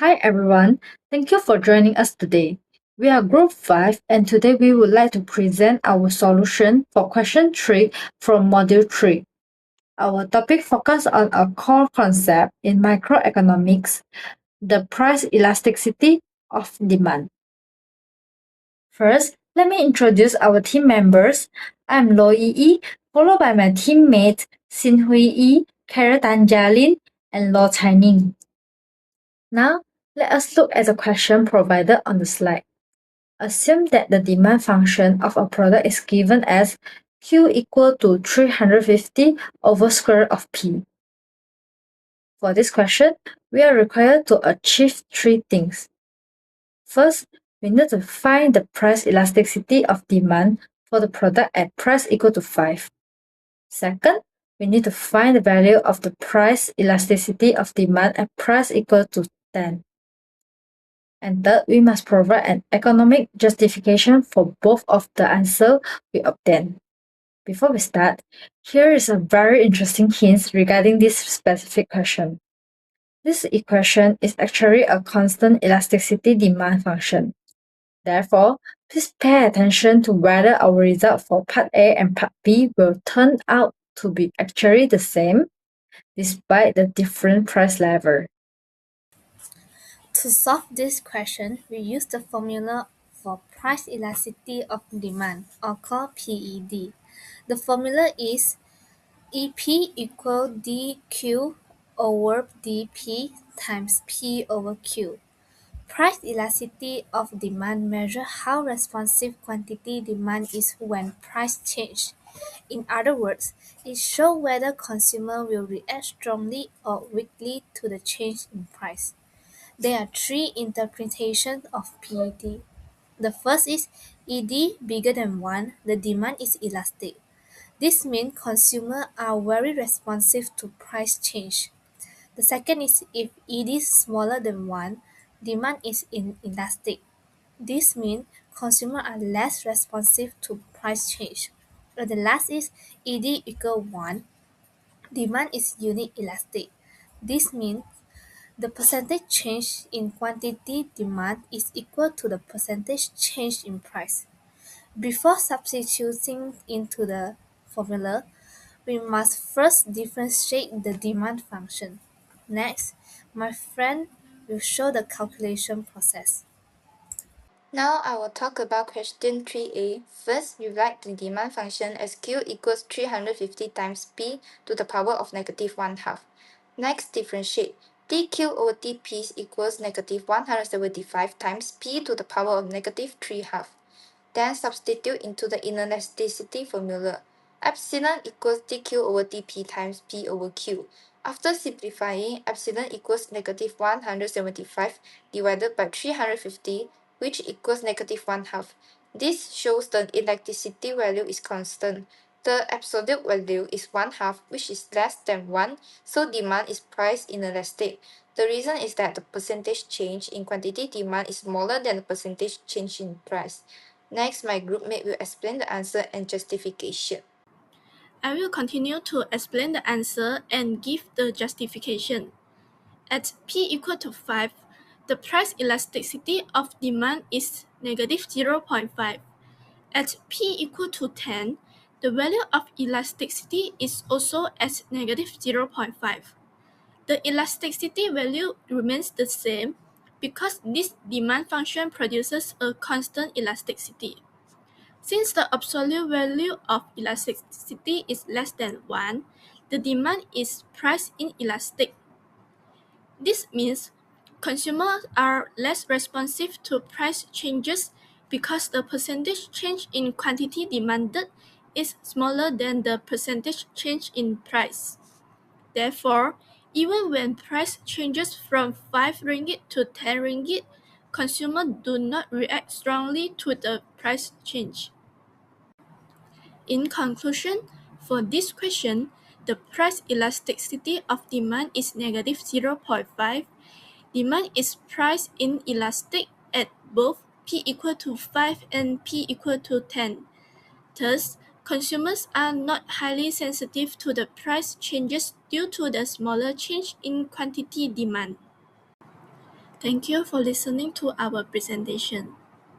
Hi everyone, thank you for joining us today. We are Group 5 and today we would like to present our solution for question 3 from Module 3. Our topic focuses on a core concept in microeconomics, the price elasticity of demand. First, let me introduce our team members. I'm Lo Yi, followed by my teammates Sin Hui Yi, Kara Tan Jalin, and Lo Chai Ning. Now, let us look at the question provided on the slide. Assume that the demand function of a product is given as Q equal to 350 over square root of P. For this question, we are required to achieve three things. First, we need to find the price elasticity of demand for the product at price equal to 5. Second, we need to find the value of the price elasticity of demand at price equal to 10. And third, we must provide an economic justification for both of the answer we obtain. Before we start, here is a very interesting hint regarding this specific question. This equation is actually a constant elasticity demand function. Therefore, please pay attention to whether our result for part A and part B will turn out to be actually the same, despite the different price level. To solve this question, we use the formula for price elasticity of demand, or called PED. The formula is EP equal dQ over dP times P over Q. Price elasticity of demand measures how responsive quantity demand is when price change. In other words, it shows whether consumer will react strongly or weakly to the change in price. There are three interpretations of PED. The first is ED bigger than 1, the demand is elastic. This means consumers are very responsive to price change. The second is if ED is smaller than 1, demand is inelastic. This means consumers are less responsive to price change. And the last is ED equal 1, demand is unit elastic. This means the percentage change in quantity demand is equal to the percentage change in price. Before substituting into the formula, we must first differentiate the demand function. Next, my friend will show the calculation process. Now I will talk about question 3a. First, we write the demand function as Q equals 350 times P to the power of negative 1 half. Next, differentiate. dq over dp equals negative 175 times P to the power of negative 3 half. Then substitute into the inelasticity formula. Epsilon equals dq over dp times P over Q. After simplifying, epsilon equals negative 175 divided by 350, which equals negative 1 half. This shows the elasticity value is constant. The absolute value is 1 half, which is less than 1, so demand is price inelastic. The reason is that the percentage change in quantity demand is smaller than the percentage change in price. Next, my groupmate will explain the answer and justification. I will continue to explain the answer and give the justification. At P equal to 5, the price elasticity of demand is negative 0.5. At P equal to 10, the value of elasticity is also at negative 0.5. The elasticity value remains the same because this demand function produces a constant elasticity. Since the absolute value of elasticity is less than 1, the demand is price inelastic. This means consumers are less responsive to price changes because the percentage change in quantity demanded is smaller than the percentage change in price. Therefore, even when price changes from 5 ringgit to 10 ringgit, consumers do not react strongly to the price change. In conclusion, for this question, the price elasticity of demand is negative 0.5. Demand is price inelastic at both P equal to 5 and P equal to 10. Thus, consumers are not highly sensitive to the price changes due to the smaller change in quantity demand. Thank you for listening to our presentation.